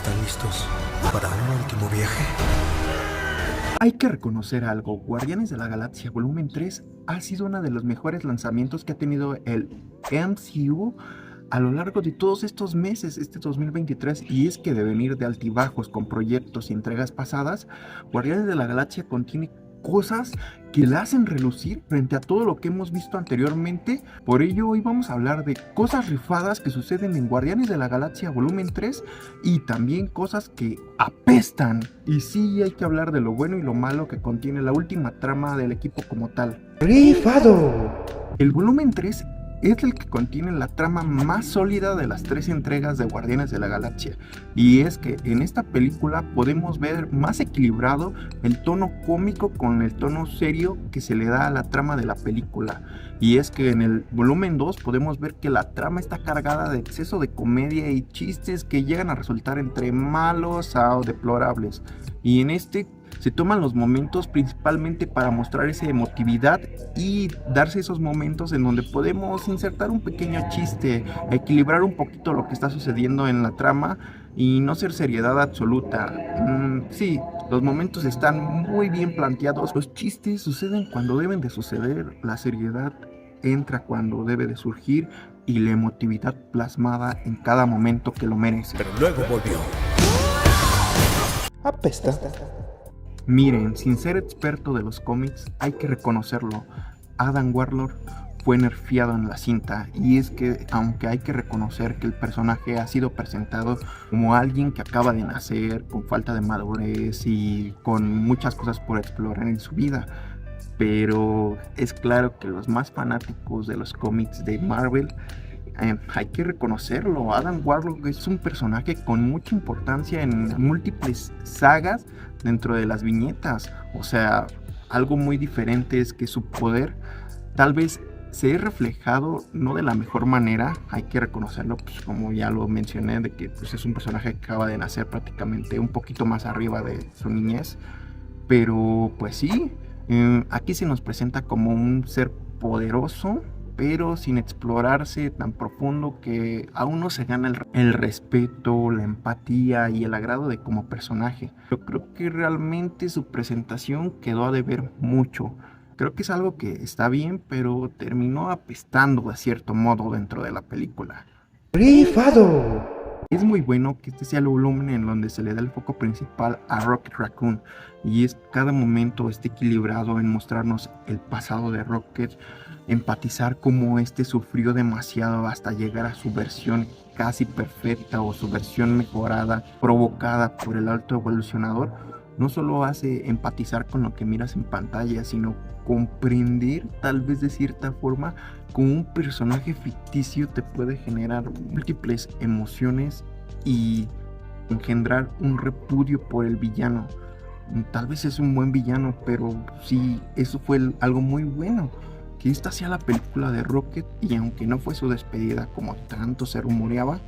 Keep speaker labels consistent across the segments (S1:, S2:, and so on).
S1: ¿Están listos para un último viaje?
S2: Hay que reconocer algo, Guardianes de la Galaxia Volumen 3 ha sido uno de los mejores lanzamientos que ha tenido el MCU a lo largo de todos estos meses, este 2023, y es que de venir de altibajos con proyectos y entregas pasadas, Guardianes de la Galaxia contiene cosas que la hacen relucir frente a todo lo que hemos visto anteriormente. Por ello hoy vamos a hablar de cosas rifadas que suceden en Guardianes de la Galaxia Volumen 3 y también cosas que apestan. Y sí, hay que hablar de lo bueno y lo malo que contiene la última trama del equipo como tal.
S3: ¡Rifado!
S2: El volumen 3 es el que contiene la trama más sólida de las 3 entregas de Guardianes de la Galaxia, y es que en esta película podemos ver más equilibrado el tono cómico con el tono serio que se le da a la trama de la película, y es que en el volumen 2 podemos ver que la trama está cargada de exceso de comedia y chistes que llegan a resultar entre malos a deplorables, y en este se toman los momentos principalmente para mostrar esa emotividad y darse esos momentos en donde podemos insertar un pequeño chiste, equilibrar un poquito lo que está sucediendo en la trama y no ser seriedad absoluta. Sí, los momentos están muy bien planteados, los chistes suceden cuando deben de suceder, la seriedad entra cuando debe de surgir y la emotividad plasmada en cada momento que lo merece.
S1: Pero luego volvió.
S3: Apesta.
S2: Miren, sin ser experto de los cómics, hay que reconocerlo. Adam Warlock fue nerfeado en la cinta, y es que aunque hay que reconocer que el personaje ha sido presentado como alguien que acaba de nacer, con falta de madurez y con muchas cosas por explorar en su vida, pero es claro que los más fanáticos de los cómics de Marvel, hay que reconocerlo, Adam Warlock es un personaje con mucha importancia en múltiples sagas dentro de las viñetas. O sea, algo muy diferente es que su poder tal vez se ha reflejado no de la mejor manera, hay que reconocerlo, pues como ya lo mencioné, de que pues, es un personaje que acaba de nacer prácticamente un poquito más arriba de su niñez, pero pues sí, aquí se nos presenta como un ser poderoso, pero sin explorarse tan profundo, que aún no se gana el respeto, la empatía y el agrado de como personaje. Yo creo que realmente su presentación quedó a deber mucho. Creo que es algo que está bien, pero terminó apestando de cierto modo dentro de la película.
S3: ¡Rifado!
S2: Es muy bueno que este sea el volumen en donde se le da el foco principal a Rocket Raccoon, y es cada momento esté equilibrado en mostrarnos el pasado de Rocket, empatizar cómo este sufrió demasiado hasta llegar a su versión casi perfecta o su versión mejorada, provocada por el alto evolucionador. No solo hace empatizar con lo que miras en pantalla, sino comprender tal vez de cierta forma cómo un personaje ficticio te puede generar múltiples emociones y engendrar un repudio por el villano. Tal vez es un buen villano, pero sí, eso fue algo muy bueno, que esta sea la película de Rocket, y aunque no fue su despedida como tanto se rumoreaba,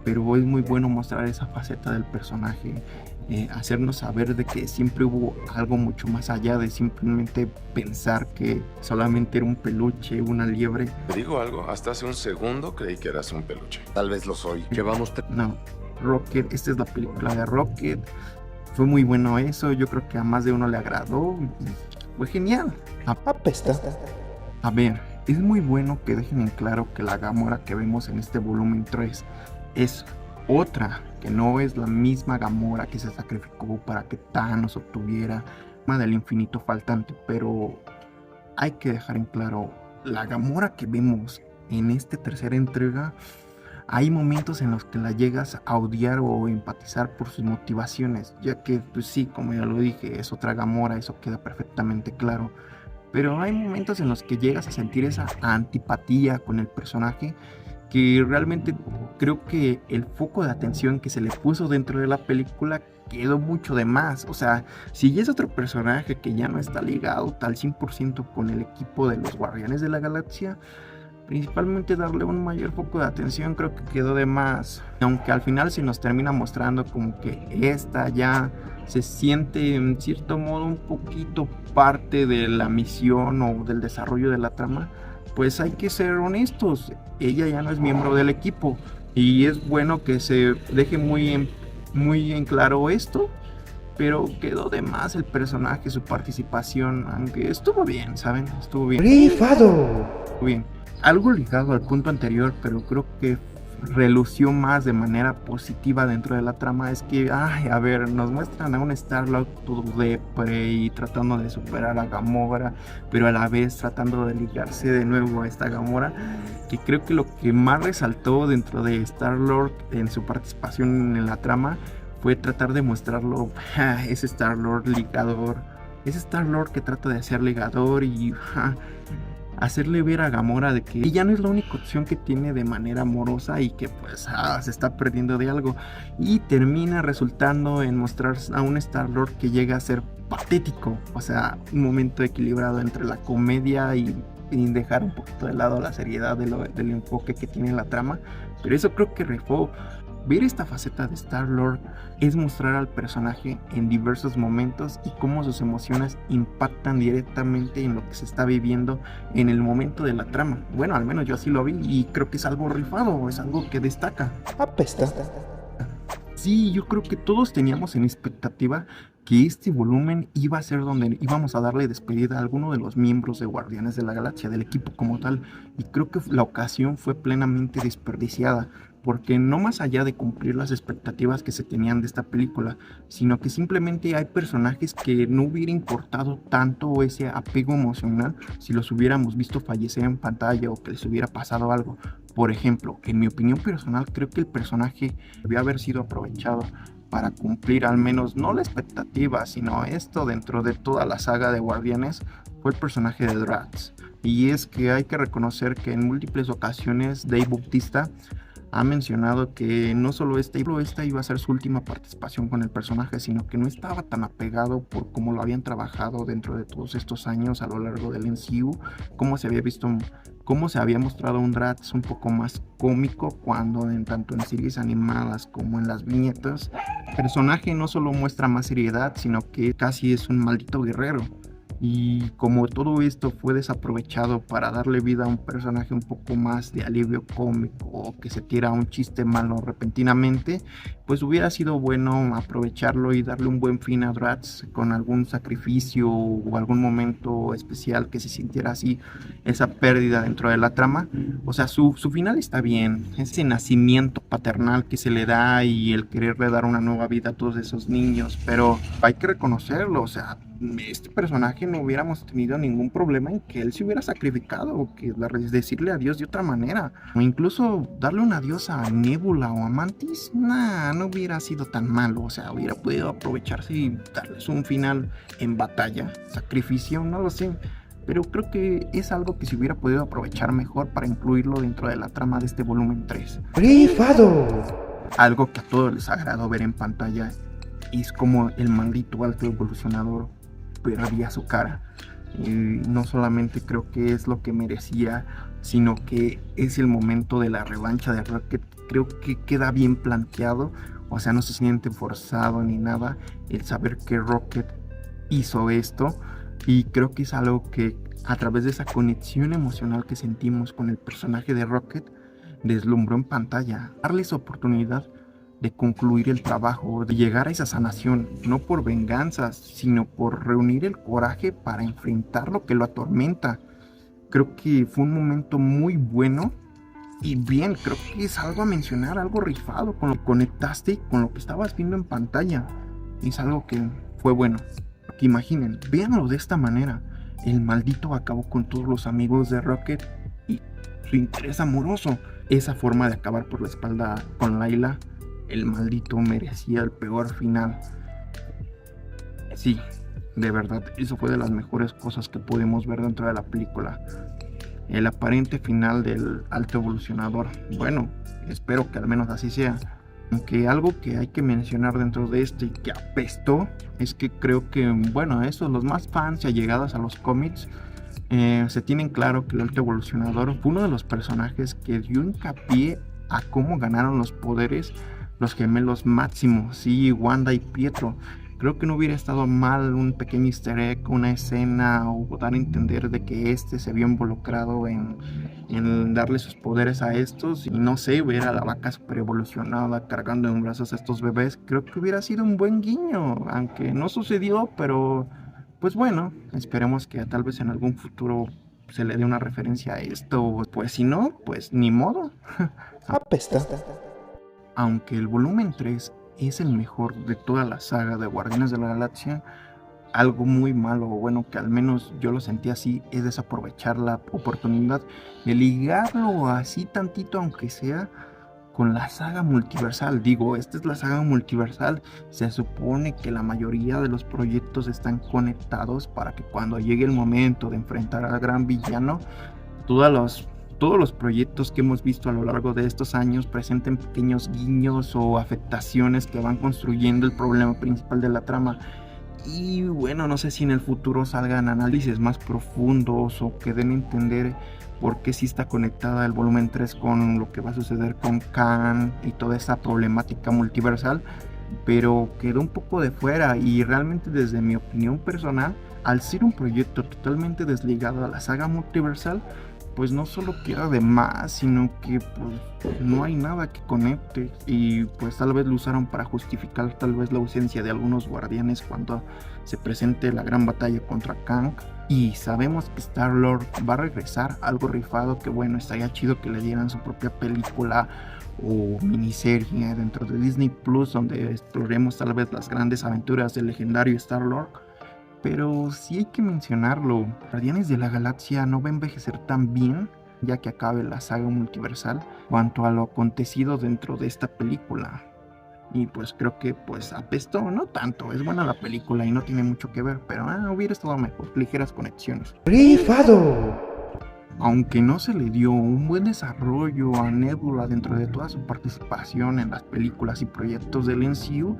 S2: pero es muy bueno mostrar esa faceta del personaje, hacernos saber de que siempre hubo algo mucho más allá de simplemente pensar que solamente era un peluche, una liebre.
S4: Te digo algo, hasta hace un segundo creí que eras un peluche.
S1: Tal vez lo soy. Llevamos
S2: No, Rocket, esta es la película de Rocket. Fue muy bueno eso, yo creo que a más de uno le agradó, fue genial.
S3: Apesta.
S2: A ver, es muy bueno que dejen en claro que la Gamora que vemos en este volumen 3 es otra, que no es la misma Gamora que se sacrificó para que Thanos obtuviera el del infinito faltante, pero hay que dejar en claro, la Gamora que vemos en esta tercera entrega, hay momentos en los que la llegas a odiar o empatizar por sus motivaciones, ya que pues sí, como ya lo dije, es otra Gamora, eso queda perfectamente claro. Pero hay momentos en los que llegas a sentir esa antipatía con el personaje, que realmente creo que el foco de atención que se le puso dentro de la película quedó mucho de más. O sea, si ya es otro personaje que ya no está ligado tal 100% con el equipo de los Guardianes de la Galaxia, principalmente darle un mayor foco de atención creo que quedó de más. Aunque al final se nos termina mostrando como que esta ya se siente en cierto modo un poquito parte de la misión o del desarrollo de la trama, pues hay que ser honestos, ella ya no es miembro del equipo, y es bueno que se deje muy muy en claro esto, pero quedó de más el personaje, su participación, aunque estuvo bien, ¿saben? Estuvo bien.
S3: ¡Rifado!
S2: Bien, algo ligado al punto anterior, pero creo que relució más de manera positiva dentro de la trama, es que, a ver, nos muestran a un Star-Lord todo depre y tratando de superar a Gamora, pero a la vez tratando de ligarse de nuevo a esta Gamora, que creo que lo que más resaltó dentro de Star-Lord en su participación en la trama fue tratar de mostrarlo, ese Star-Lord ligador, ese Star-Lord que trata de ser ligador y hacerle ver a Gamora de que ella no es la única opción que tiene de manera amorosa y que pues se está perdiendo de algo, y termina resultando en mostrar a un Star-Lord que llega a ser patético, o sea, un momento equilibrado entre la comedia y dejar un poquito de lado la seriedad del enfoque que tiene la trama, pero eso creo que rifó. Ver esta faceta de Star-Lord es mostrar al personaje en diversos momentos y cómo sus emociones impactan directamente en lo que se está viviendo en el momento de la trama. Bueno, al menos yo así lo vi y creo que es algo rifado, es algo que destaca.
S3: Apesta.
S2: Sí, yo creo que todos teníamos en expectativa que este volumen iba a ser donde íbamos a darle despedida a alguno de los miembros de Guardianes de la Galaxia, del equipo como tal, y creo que la ocasión fue plenamente desperdiciada, porque no más allá de cumplir las expectativas que se tenían de esta película, sino que simplemente hay personajes que no hubiera importado tanto ese apego emocional si los hubiéramos visto fallecer en pantalla o que les hubiera pasado algo. Por ejemplo, en mi opinión personal, creo que el personaje debió haber sido aprovechado para cumplir al menos no la expectativa, sino esto dentro de toda la saga de Guardianes, fue el personaje de Drax. Y es que hay que reconocer que en múltiples ocasiones Dave Bautista ha mencionado que no solo esta iba a ser su última participación con el personaje, sino que no estaba tan apegado por cómo lo habían trabajado dentro de todos estos años a lo largo del MCU, cómo se había visto, cómo se había mostrado un Drax un poco más cómico cuando tanto en series animadas como en las viñetas, el personaje no solo muestra más seriedad, sino que casi es un maldito guerrero. Y como todo esto fue desaprovechado para darle vida a un personaje un poco más de alivio cómico o que se tira un chiste malo repentinamente, pues hubiera sido bueno aprovecharlo y darle un buen fin a Drax con algún sacrificio o algún momento especial que se sintiera así esa pérdida dentro de la trama. O sea, su final está bien, ese nacimiento paternal que se le da y el quererle dar una nueva vida a todos esos niños, pero hay que reconocerlo, o sea, este personaje no hubiéramos tenido ningún problema en que él se hubiera sacrificado o que decirle adiós de otra manera, o incluso darle un adiós a Nebula o a Mantis. No hubiera sido tan malo, o sea, hubiera podido aprovecharse y darles un final en batalla, sacrificio, no lo sé, pero creo que es algo que se hubiera podido aprovechar mejor para incluirlo dentro de la trama de este volumen 3.
S3: ¡Rifado!
S2: Algo que a todos les agradó ver en pantalla es como el maldito alto evolucionador perdía su cara. Y no solamente creo que es lo que merecía, sino que es el momento de la revancha de Rocket. Creo que queda bien planteado, o sea, no se siente forzado ni nada el saber que Rocket hizo esto, y creo que es algo que a través de esa conexión emocional que sentimos con el personaje de Rocket deslumbró en pantalla, darles oportunidad de concluir el trabajo, de llegar a esa sanación, no por venganzas, sino por reunir el coraje para enfrentar lo que lo atormenta. Creo que fue un momento muy bueno y bien, creo que es algo a mencionar, algo rifado, con lo que conectaste con lo que estabas viendo en pantalla. Es algo que fue bueno. Porque imaginen, véanlo de esta manera, el maldito acabó con todos los amigos de Rocket y su interés amoroso. Esa forma de acabar por la espalda con Layla, el maldito merecía el peor final. Sí, de verdad, eso fue de las mejores cosas que pudimos ver dentro de la película. El aparente final del alto evolucionador. Bueno, espero que al menos así sea. Aunque algo que hay que mencionar dentro de esto y que apestó es que creo que, bueno, estos, los más fans y allegados a los cómics, se tienen claro que el alto evolucionador fue uno de los personajes que dio hincapié a cómo ganaron los poderes los gemelos Máximo, sí, Wanda y Pietro. Creo que no hubiera estado mal un pequeño easter egg, una escena o dar a entender de que este se vio involucrado en darle sus poderes a estos y no sé, ver a la vaca super evolucionada cargando en brazos a estos bebés. Creo que hubiera sido un buen guiño, aunque no sucedió, pero pues bueno, esperemos que tal vez en algún futuro se le dé una referencia a esto, pues si no, pues ni modo.
S3: Apesta.
S2: Aunque el volumen 3 es el mejor de toda la saga de Guardianes de la Galaxia, algo muy malo, o bueno, que al menos yo lo sentí así, es desaprovechar la oportunidad de ligarlo así tantito, aunque sea con la saga multiversal. Digo, esta es la saga multiversal, se supone que la mayoría de los proyectos están conectados para que cuando llegue el momento de enfrentar al gran villano, todos los proyectos que hemos visto a lo largo de estos años presenten pequeños guiños o afectaciones que van construyendo el problema principal de la trama. Y bueno, no sé si en el futuro salgan análisis más profundos o que den a entender por qué sí está conectada el volumen 3 con lo que va a suceder con Kang y toda esa problemática multiversal, pero quedó un poco de fuera y realmente desde mi opinión personal, al ser un proyecto totalmente desligado a la saga multiversal, pues no solo queda de más, sino que pues no hay nada que conecte y pues tal vez lo usaron para justificar tal vez la ausencia de algunos guardianes cuando se presente la gran batalla contra Kang. Y sabemos que Star-Lord va a regresar, algo rifado, que bueno, estaría chido que le dieran su propia película o miniserie dentro de Disney Plus, donde exploremos tal vez las grandes aventuras del legendario Star-Lord. Pero sí hay que mencionarlo, Guardianes de la Galaxia no va a envejecer tan bien ya que acabe la saga multiversal cuanto a lo acontecido dentro de esta película. Y pues creo que pues apestó, no tanto, es buena la película y no tiene mucho que ver, pero hubiera estado mejor, ligeras conexiones.
S3: Rifado.
S2: Aunque no se le dio un buen desarrollo a Nebula dentro de toda su participación en las películas y proyectos del MCU,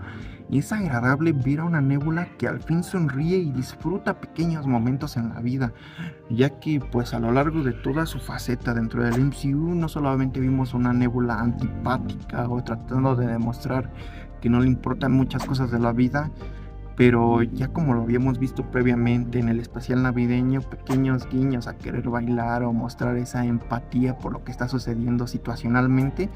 S2: es agradable ver a una Nebula que al fin sonríe y disfruta pequeños momentos en la vida, ya que pues a lo largo de toda su faceta dentro del MCU no solamente vimos una Nebula antipática o tratando de demostrar que no le importan muchas cosas de la vida, pero ya como lo habíamos visto previamente en el especial navideño, pequeños guiños a querer bailar o mostrar esa empatía por lo que está sucediendo situacionalmente,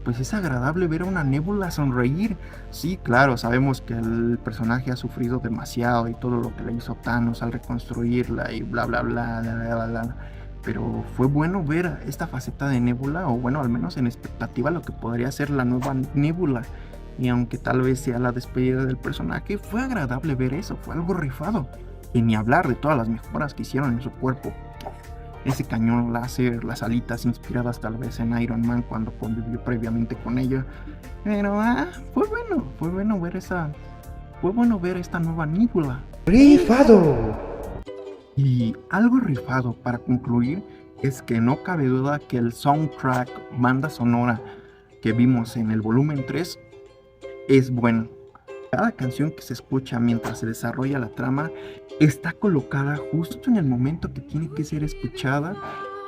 S2: pues es agradable ver a una Nebula sonreír. Sí, claro, sabemos que el personaje ha sufrido demasiado y todo lo que le hizo Thanos al reconstruirla y bla bla bla bla bla bla, pero fue bueno ver esta faceta de Nebula, o bueno, al menos en expectativa lo que podría ser la nueva Nebula. Y aunque tal vez sea la despedida del personaje, fue agradable ver eso, fue algo rifado. Y ni hablar de todas las mejoras que hicieron en su cuerpo. Ese cañón láser, las alitas inspiradas tal vez en Iron Man cuando convivió previamente con ella. Pero fue bueno ver esta nueva Nebula.
S3: Rifado.
S2: Y algo rifado para concluir es que no cabe duda que el soundtrack, banda sonora que vimos en el volumen 3 es bueno. Cada canción que se escucha mientras se desarrolla la trama está colocada justo en el momento que tiene que ser escuchada,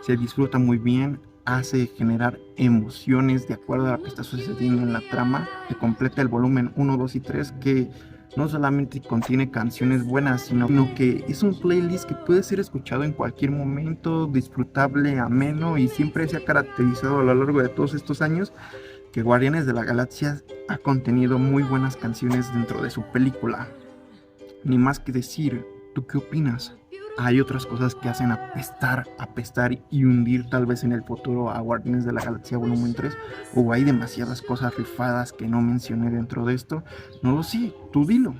S2: se disfruta muy bien, hace generar emociones de acuerdo a lo que está sucediendo en la trama, que completa el volumen 1, 2 y 3, que no solamente contiene canciones buenas, sino que es un playlist que puede ser escuchado en cualquier momento, disfrutable, ameno, y siempre se ha caracterizado a lo largo de todos estos años que Guardianes de la Galaxia ha contenido muy buenas canciones dentro de su película. Ni más que decir, ¿tú qué opinas? Hay otras cosas que hacen apestar y hundir tal vez en el futuro a Guardianes de la Galaxia volumen 3, o hay demasiadas cosas rifadas que no mencioné dentro de esto. No lo sé, tú dilo.